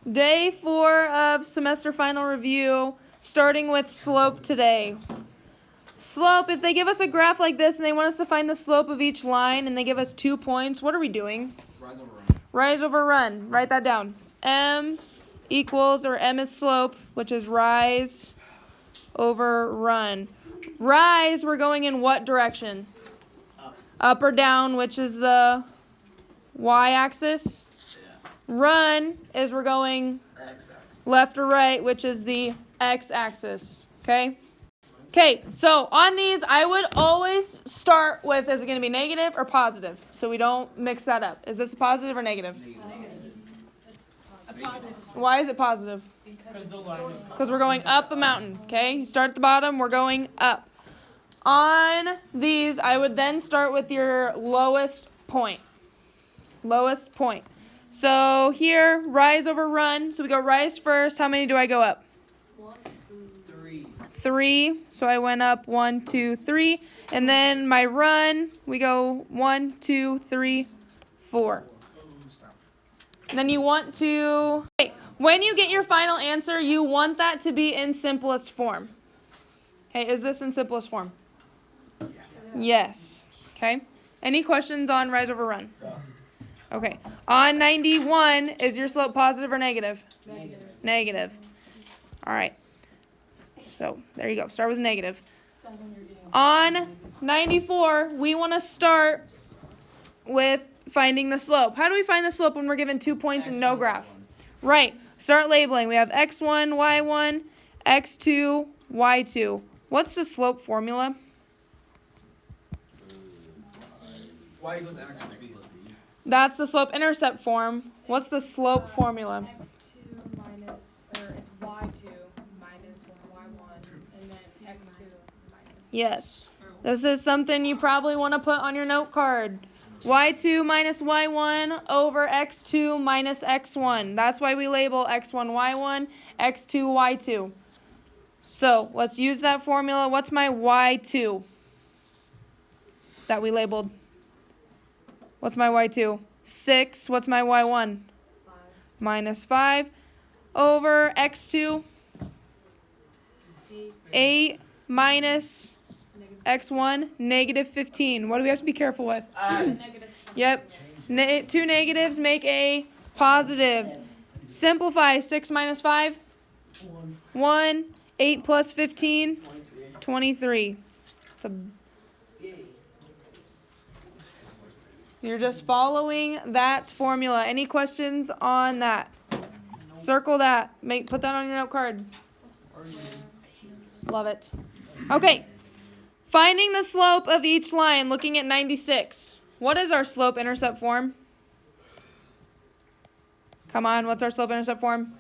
Day 4 of semester final review, starting with slope today. Slope, if they give us a graph like this and they want us to find the slope of each line and they give us 2 points, what are we doing? Rise over run. Rise over run. Write that down. M equals, or M is slope, which is rise over run. Rise, we're going in what direction? Up or down, which is the y-axis. Run is we're going left or right, which is the x-axis. Okay? Okay, so on these, I would always start with, is it going to be negative or positive? So we don't mix that up. Is this a positive or negative? Negative. Why is it positive? Because we're going up a mountain. Okay? You start at the bottom, we're going up. On these, I would then start with your lowest point. Lowest point. So here, rise over run. So we go rise first. How many do I go up? 3. So I went up 1, 2, 3. And then my run, we go 1, 2, 3, 4. And then you want to, okay, when you get your final answer, you want that to be in simplest form. Okay, is this in simplest form? Yes. Okay. Any questions on rise over run? Okay. On 91, is your slope positive or negative? Negative. Negative. All right. So there you go. Start with negative. On 94, we want to start with finding the slope. How do we find the slope when we're given 2 points and no graph? Right. Start labeling. We have x1, y1, x2, y2. What's the slope formula? Y equals mx plus b. That's the slope-intercept form. What's the slope formula? X2 minus, or it's Y2 minus Y1, and then X2 minus. Yes. This is something you probably want to put on your note card. Y2 minus Y1 over X2 minus X1. That's why we label X1, Y1, X2, Y2. So let's use that formula. What's my Y2 that we labeled? What's my Y2? 6. What's my Y1? 5. Minus 5 over X2. 8 minus X1, negative 15. What do we have to be careful with? Negative. Yep. 2 negatives make a positive. Simplify. 6 minus 5? 1. 8 plus 15? 23. It's a You're just following that formula. Any questions on that? Circle that. Put that on your note card. Love it. Okay. Finding the slope of each line, looking at 96. What is our slope-intercept form? Come on, what's our slope-intercept form?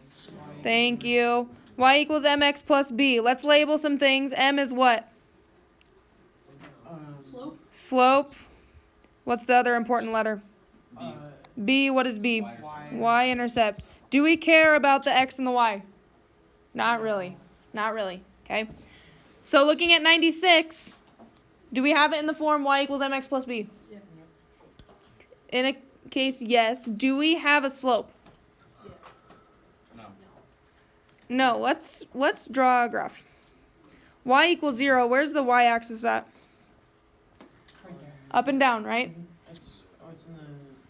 Thank you. Y equals mx plus b. Let's label some things. M is what? Slope. What's the other important letter? B, what is B? Y-intercept. Do we care about the x and the y? Not really. Not really. Okay. So looking at 96, do we have it in the form y equals mx plus b? Yes. In a case, yes. Do we have a slope? Yes. No. No. Let's draw a graph. Y equals 0. Where's the y-axis at? Up and down, right?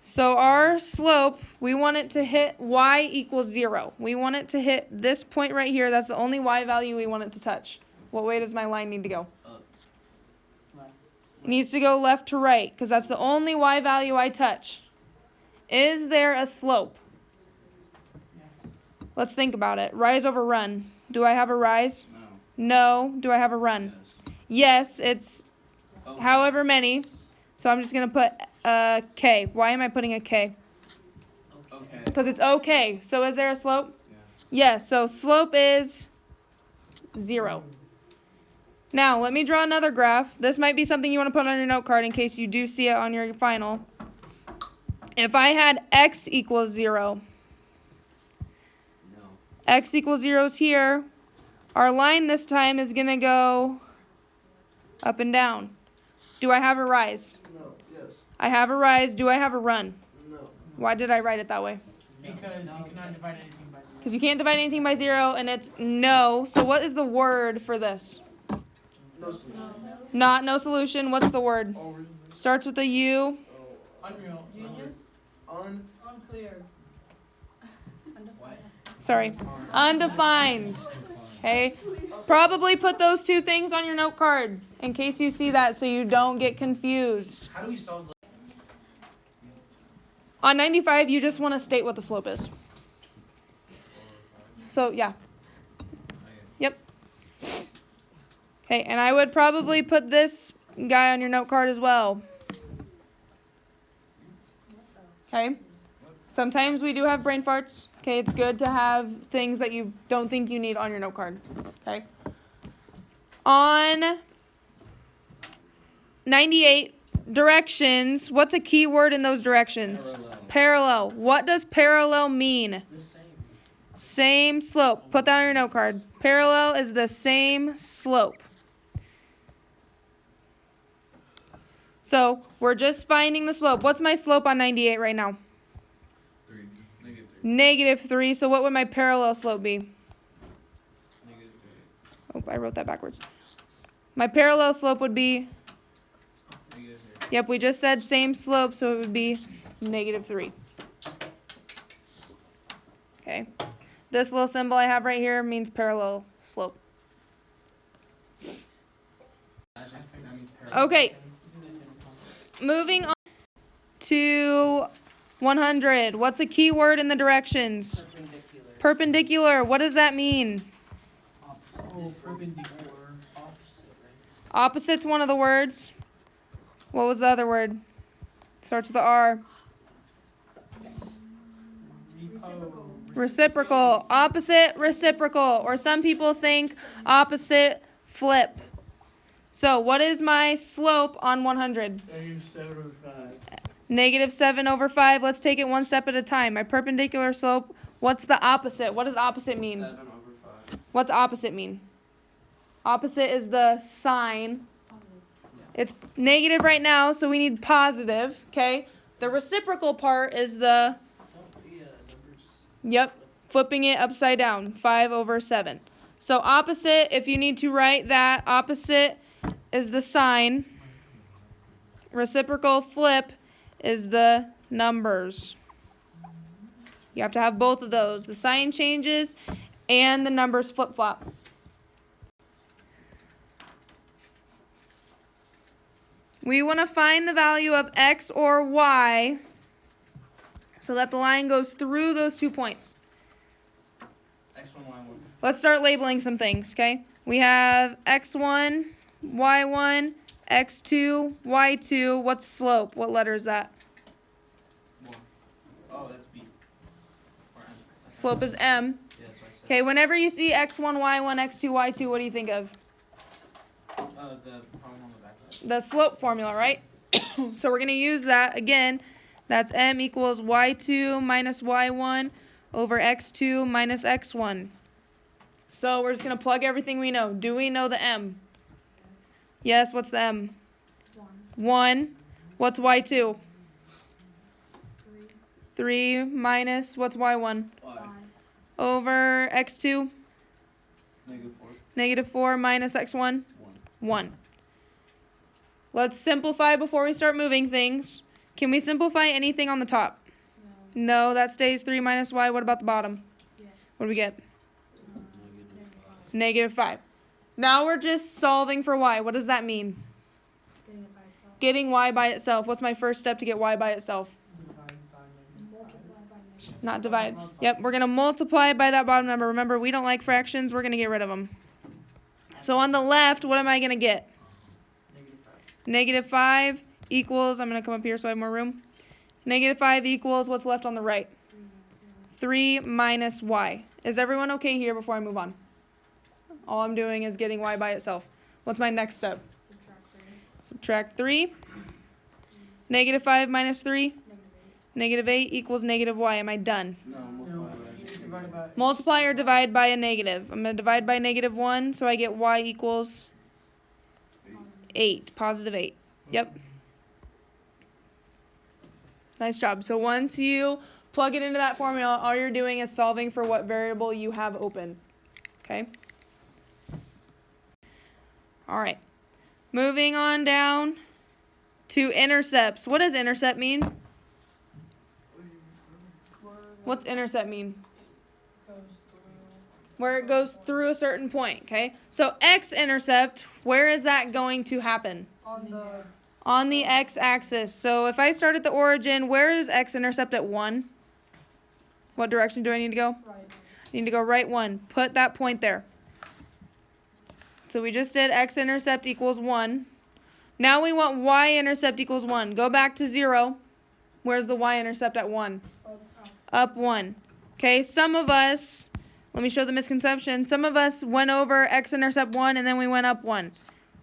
So our slope, we want it to hit y equals 0. We want it to hit this point right here. That's the only y value we want it to touch. What way does my line need to go? Up. It needs to go left to right because that's the only y value I touch. Is there a slope? Let's think about it. Rise over run. Do I have a rise? No. No. Do I have a run? Yes. Yes, it's however many. So I'm just going to put a K. Why am I putting a K? Okay. Because it's okay. So is there a slope? Yeah. Yes, so slope is 0. Now, let me draw another graph. This might be something you want to put on your note card in case you do see it on your final. If I had x equals 0, No. x equals 0 is here. Our line this time is going to go up and down. Do I have a rise? No, yes. I have a rise. Do I have a run? No. Why did I write it that way? Because you cannot divide anything by 0. Because you can't divide anything by 0, and it's no. So what is the word for this? No solution. Not no solution. What's the word? Starts with a U. Unreal. Union? Unclear. Sorry. Undefined. Okay. Probably put those two things on your note card in case you see that so you don't get confused. How do we solve? On 95, you just want to state what the slope is. So, yeah. Yep. Okay, and I would probably put this guy on your note card as well. Okay. Sometimes we do have brain farts. Okay, it's good to have things that you don't think you need on your note card. Okay. On 98, directions. What's a key word in those directions? Parallel. What does parallel mean? The same. Same slope. Put that on your note card. Parallel is the same slope. So, we're just finding the slope. What's my slope on 98 right now? 3. -3. -3. So what would my parallel slope be? -3. Oh, I wrote that backwards. My parallel slope would be, -3. yep, we just said same slope, so it would be -3. Okay. This little symbol I have right here means parallel slope. That means parallel. Okay. Moving on to 100. What's a key word in the directions? Perpendicular. Perpendicular. What does that mean? Oh, perpendicular. Opposite, right? Opposite's one of the words. What was the other word? Starts with the R. Reciprocal. Opposite, reciprocal. Or some people think opposite, flip. So what is my slope on 100? -7/5. Let's take it one step at a time. My perpendicular slope. What's the opposite? What does opposite mean? 7/5. What's opposite mean? Opposite is the sign. It's negative right now, so we need positive, okay? The reciprocal part is the, yep, flipping it upside down, 5/7. So opposite, if you need to write that, opposite is the sign. Reciprocal flip is the numbers. You have to have both of those. The sign changes and the numbers flip-flop. We want to find the value of x or y so that the line goes through those 2 points. X1, Y1. Let's start labeling some things, okay? We have x1, y1, x2, y2. What's slope? What letter is that? 1. Oh, that's B. Or M. Slope is M. Yeah, that's what I said. Okay, whenever you see x1, y1, x2, y2, what do you think of? The problem on the backside. The slope formula, right? So we're going to use that again. That's m equals y2 minus y1 over x2 minus x1. So we're just going to plug everything we know. Do we know the m? Yes, what's the m? 1. What's y2? 3 minus, what's y1? Y. Over x2? -4. -4 minus x1? 1. 1. Let's simplify before we start moving things. Can we simplify anything on the top? No, that stays 3 minus y. What about the bottom? What do we get? -5. Now we're just solving for y. What does that mean? Getting y by itself. What's my first step to get y by itself? Not divide. Yep, we're going to multiply by that bottom number. Remember, we don't like fractions. We're going to get rid of them. So on the left, what am I going to get? -5 equals, I'm going to come up here so I have more room. -5 equals what's left on the right? 3 minus y. Is everyone okay here before I move on? All I'm doing is getting y by itself. What's my next step? Subtract 3. -5 minus 3. -8 equals -y. Am I done? No, Multiply or divide by a negative. I'm going to divide by -1, so I get y equals 8. Positive 8. Yep. Nice job. So once you plug it into that formula. All you're doing is solving for what variable you have open. Okay? All right. Moving on down to intercepts. What does intercept mean? What's intercept mean? Where it goes through a certain point, okay? So x-intercept, where is that going to happen? On the x-axis. So if I start at the origin, where is x-intercept at 1? What direction do I need to go? Right. I need to go right 1. Put that point there. So we just did x-intercept equals 1. Now we want y-intercept equals 1. Go back to 0. Where's the y-intercept at 1? Up 1. Okay, some of us, let me show the misconception. Some of us went over x-intercept 1 and then we went up 1.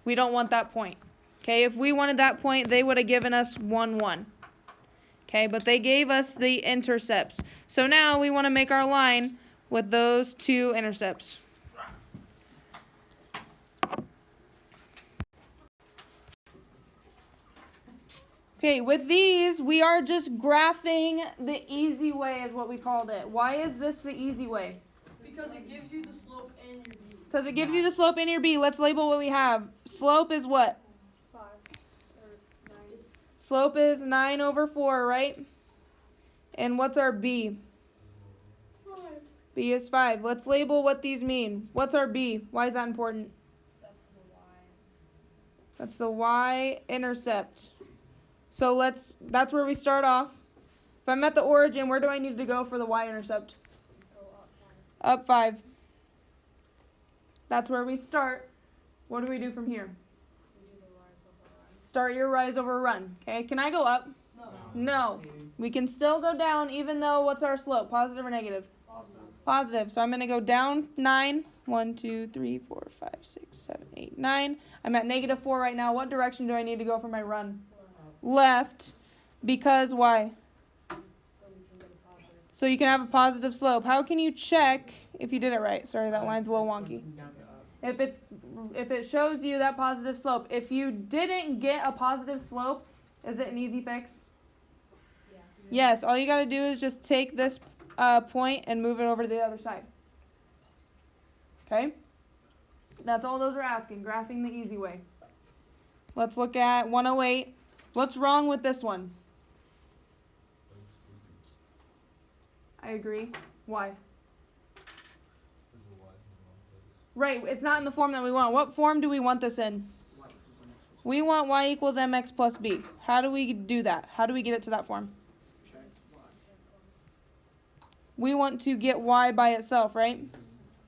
We don't want that point. Okay, if we wanted that point, they would have given us 1, 1. Okay, but they gave us the intercepts. So now we want to make our line with those two intercepts. Okay, with these, we are just graphing the easy way is what we called it. Why is this the easy way? Because it gives you the slope and your b. Because it gives you the slope and your b. Let's label what we have. Slope is what? 5 or 9. Slope is 9 over 4, right? And what's our b? 5. B is 5. Let's label what these mean. What's our b? Why is that important? That's the y. That's the y-intercept. So that's where we start off. If I'm at the origin, where do I need to go for the y-intercept? Go up 5. Up 5. That's where we start. What do we do from here? We do the rise over run. Start your rise over run. Okay, can I go up? No. No. We can still go down even though what's our slope? Positive or negative? Positive. So I'm going to go down 9. 1, 2, 3, 4, 5, 6, 7, 8, 9. I'm at negative 4 right now. What direction do I need to go for my run? Left. Because why? So we can get a positive. So you can have a positive slope. How can you check if you did it right? Sorry, that line's a little wonky. If it shows you that positive slope, if you didn't get a positive slope, is it an easy fix? Yeah. Yes, all you got to do is just take this point and move it over to the other side. Okay? That's all those are asking, graphing the easy way. Let's look at 108. What's wrong with this one? I agree. Why? Right, it's not in the form that we want. What form do we want this in? We want y equals mx plus b. How do we do that? How do we get it to that form? We want to get y by itself, right?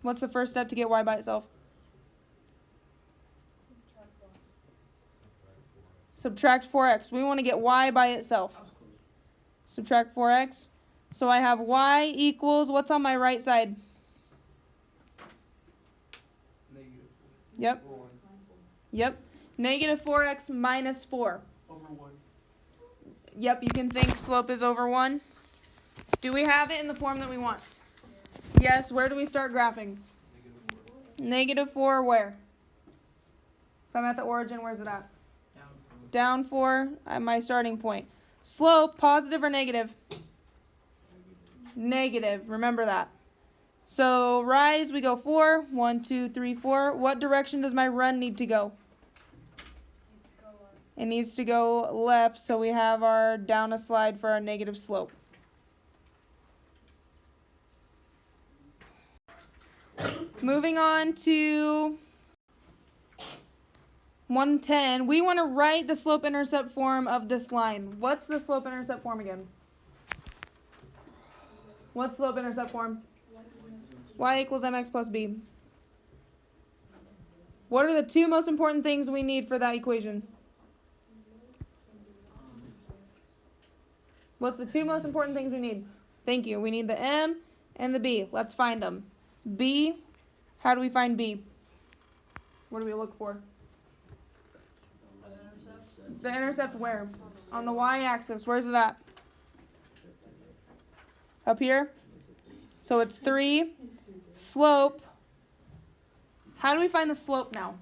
What's the first step to get y by itself? Subtract 4x. We want to get y by itself. Subtract 4x. So I have y equals, what's on my right side? Yep. Yep. Negative 4x minus 4. Over 1. Yep, you can think slope is over 1. Do we have it in the form that we want? Yes. Where do we start graphing? Negative 4 where? If I'm at the origin, where's it at? Down 4 at my starting point. Slope, positive or negative? Negative. Remember that. So rise, we go 4. 1, 2, 3, 4. What direction does my run need to go? It needs to go left, so we have our down a slide for our negative slope. Moving on to 110, we want to write the slope-intercept form of this line. What's the slope-intercept form again? What's slope-intercept form? Y equals mx plus b. What are the two most important things we need for that equation? What's the two most important things we need? Thank you. We need the m and the b. Let's find them. B, how do we find b? What do we look for? The intercept where? On the y-axis. Where's it at? Up here? So it's 3. Slope. How do we find the slope now?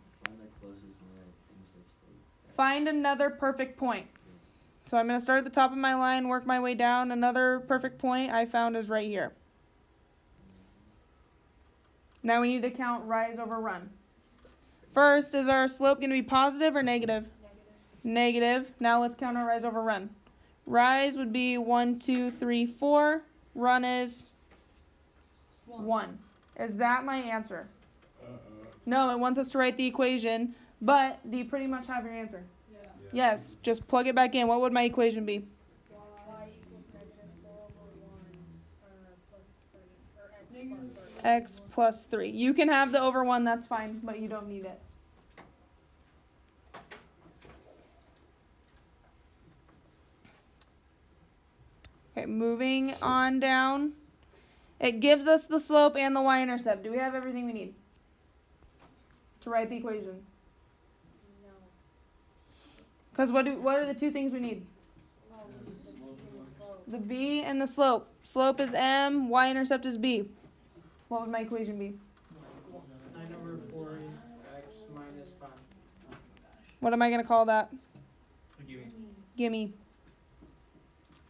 Find another perfect point. So I'm going to start at the top of my line, work my way down. Another perfect point I found is right here. Now we need to count rise over run. First, is our slope going to be positive or negative? Negative. Now let's count our rise over run. Rise would be 1, 2, 3, 4. Run is 1. Is that my answer? No, it wants us to write the equation, but do you pretty much have your answer? Yeah. Yes, just plug it back in. What would my equation be? Y equals -4 over 1 plus 30, or x plus 30. X plus 3. You can have the over 1, that's fine, but you don't need it. Okay, moving on down. It gives us the slope and the y-intercept. Do we have everything we need to write the equation? No. Because what are the two things we need? Oh, the slope. The b and the slope. Slope is m, y-intercept is b. What would my equation be? 9/4 x minus 5. What am I going to call that? Forgive me. Gimme.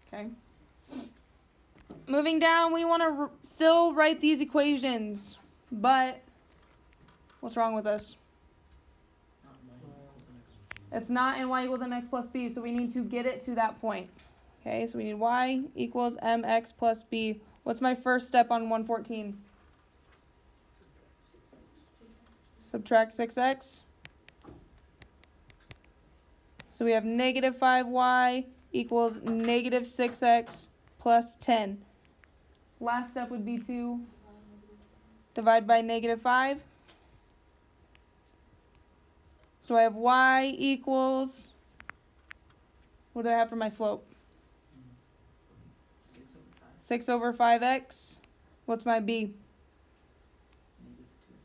Okay. Moving down, we want to still write these equations, but what's wrong with us? It's not in y equals mx plus b, so we need to get it to that point. Okay, so we need y equals mx plus b. What's my first step on 114? Subtract 6x. So we have negative 5y equals negative 6x plus 10. Last step would be to divide by negative 5. So I have y equals, what do I have for my slope? 6 over 5x. What's my b?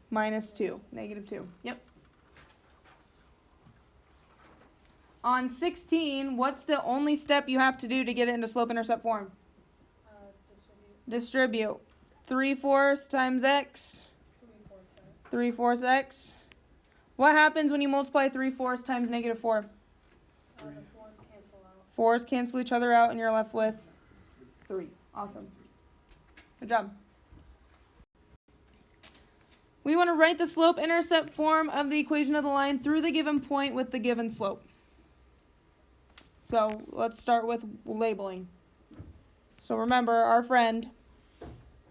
Minus 2. Negative 2. Yep. On 16, what's the only step you have to do to get it into slope-intercept form? Distribute. 3/4 times x. 3/4 x. What happens when you multiply 3/4 times negative 4? The 4's cancel out. 4's cancel each other out, and you're left with 3. Awesome. Good job. We want to write the slope-intercept form of the equation of the line through the given point with the given slope. So let's start with labeling. So remember our friend,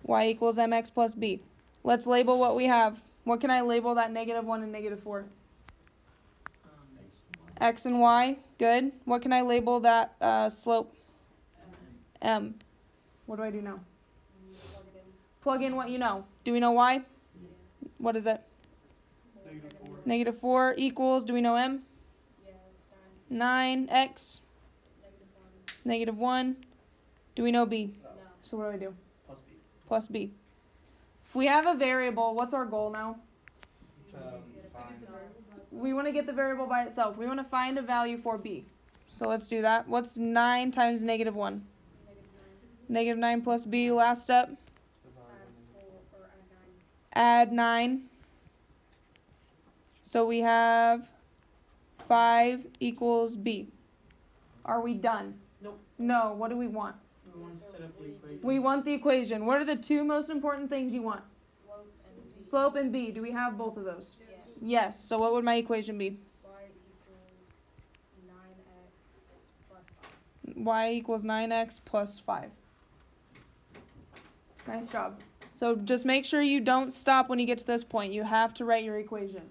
y equals mx plus b. Let's label what we have. What can I label that negative 1 and negative 4? X and y. Good. What can I label that slope? M. What do I do now? Plug it in. Plug in what you know. Do we know y? What is it? -4. Negative 4 equals, do we know m? Yeah, it's 9. 9x. -1. -1. Do we know b? No. So what do I do? Plus B. Plus b. If we have a variable, what's our goal now? We want to get the variable by itself. We want to find a value for b. So let's do that. What's 9 times negative 1? Negative 9 plus b. Last step. Add 9. So we have 5 equals b. Are we done? Nope. No. What do we want? We want to set up the equation. We want the equation. What are the two most important things you want? Slope and b. Slope and b. Do we have both of those? Yes. Yes. So what would my equation be? Y equals 9x plus 5. Y equals 9x plus 5. Nice job. So just make sure you don't stop when you get to this point. You have to write your equation.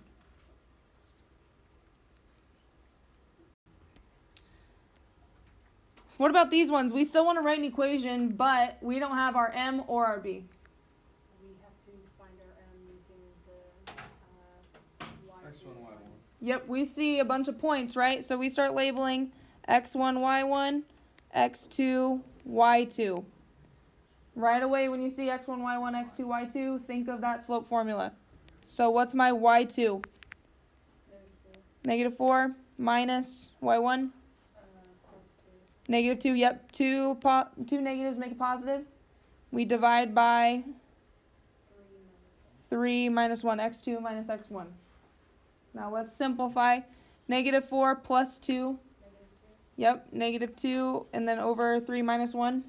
What about these ones? We still want to write an equation, but we don't have our m or our b. We have to find our m using the y. X1, Y1. Yep, we see a bunch of points, right? So we start labeling x1, y1, x2, y2. Right away when you see x1, y1, x2, y2, think of that slope formula. So what's my y2? -4. -4 minus y1? Plus 2. -2, yep. Two negatives make a positive. We divide by 3 minus 1, x2 minus x1. Now let's simplify. -4 plus 2. Yep, negative 2, and then over 3 minus 1,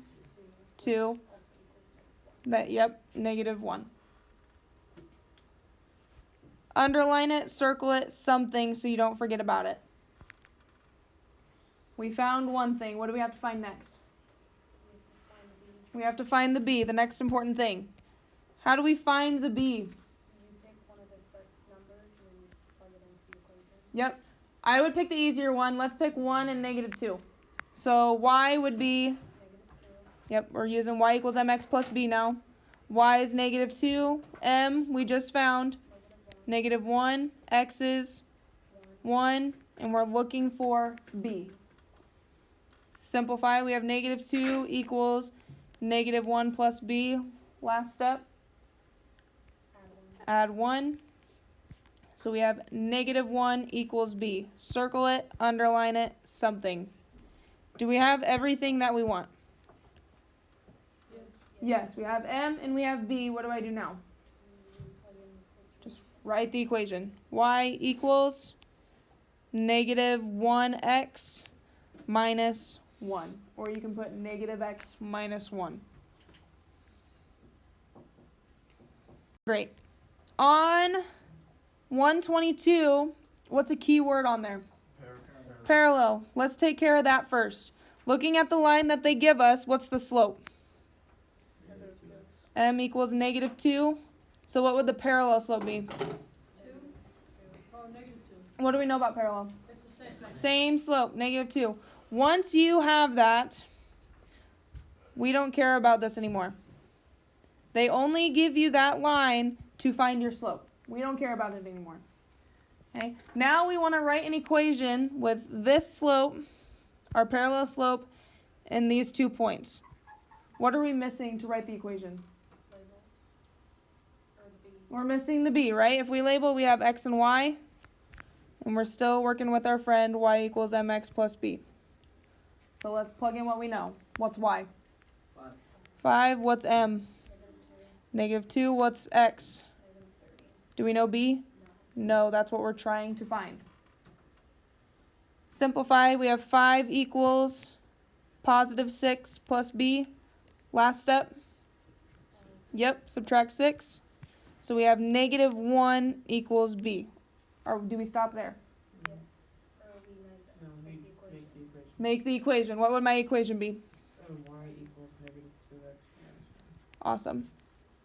2. That, yep, negative 1. Underline it, circle it, something so you don't forget about it. We found one thing. What do we have to find next? We have to find the b, the next important thing. How do we find the b? You pick one of those sets of numbers and then you plug it into the equation. Yep. I would pick the easier one. Let's pick 1 and negative 2. So y would be, yep, we're using y equals mx plus b now. Y is negative 2. M, we just found. Negative 1. X is 1. And we're looking for b. Simplify. We have negative 2 equals negative 1 plus b. Last step. Add 1. So we have negative 1 equals b. Circle it, underline it, something. Do we have everything that we want? Yes, we have m and we have b. What do I do now? Just write the equation. Y equals negative 1x minus 1. Or you can put negative x minus 1. Great. On 122, what's a key word on there? Parallel. Let's take care of that first. Looking at the line that they give us, what's the slope? M equals negative 2. So what would the parallel slope be? 2. Oh, negative 2. What do we know about parallel? It's the same. Same slope, negative 2. Once you have that, we don't care about this anymore. They only give you that line to find your slope. We don't care about it anymore. Okay. Now we want to write an equation with this slope, our parallel slope, and these 2 points. What are we missing to write the equation? We're missing the b, right? If we label, we have x and y, and we're still working with our friend y equals mx plus b. So let's plug in what we know. What's y? 5. 5. What's m? Negative 2. What's x? Do we know b? No, that's what we're trying to find. Simplify. We have 5 equals positive 6 plus b. Last step. Yep, subtract 6. So we have negative 1 equals b. Or do we stop there? No, we make the equation. Make the equation. What would my equation be? Y equals negative 2x minus 1. Awesome.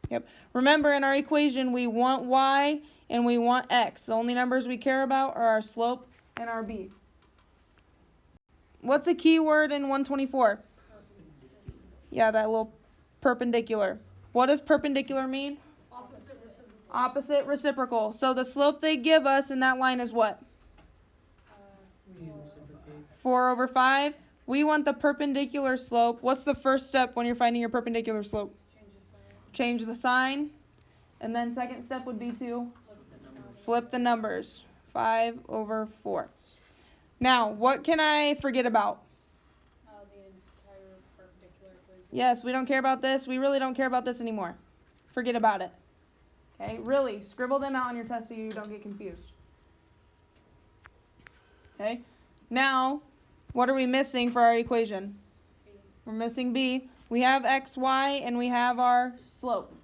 Yep. Remember, in our equation, we want y and we want x. The only numbers we care about are our slope and our b. What's a key word in 124? Yeah, that little perpendicular. What does perpendicular mean? Opposite reciprocal. So the slope they give us in that line is what? We reciprocate. 4 over 5. We want the perpendicular slope. What's the first step when you're finding your perpendicular slope? Change the sign. And then second step would be to flip the numbers. 5 over 4. Now, what can I forget about? The entire perpendicular equation. Yes, we don't care about this. We really don't care about this anymore. Forget about it. Okay, really, scribble them out on your test so you don't get confused. Okay, now, what are we missing for our equation? We're missing b. We have x, y, and we have our slope.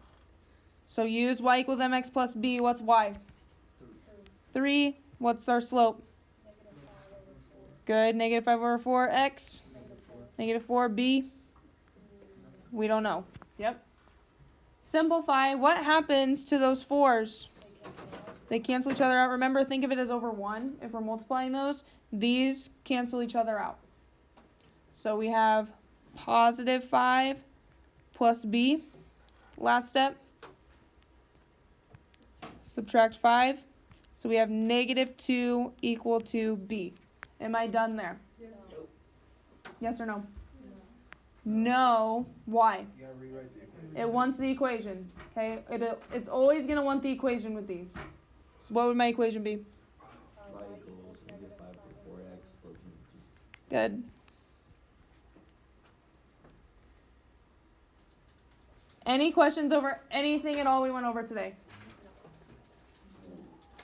So use y equals mx plus b. What's y? 3. What's our slope? Good, negative 5 over 4. X? Negative 4. B? We don't know. Yep. Simplify. What happens to those 4s? They cancel each other out. Remember, think of it as over 1. If we're multiplying those, these cancel each other out. So we have positive 5 plus b. Last step. Subtract 5. So we have negative 2 equal to b. Am I done there? Yes or no? No. Why? You gotta rewrite the equation. It wants the equation. Okay? It's always going to want the equation with these. So what would my equation be? Y equals negative 5 over 4x plus Good. Any questions over anything at all we went over today?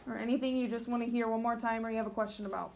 Or anything you just want to hear one more time or you have a question about?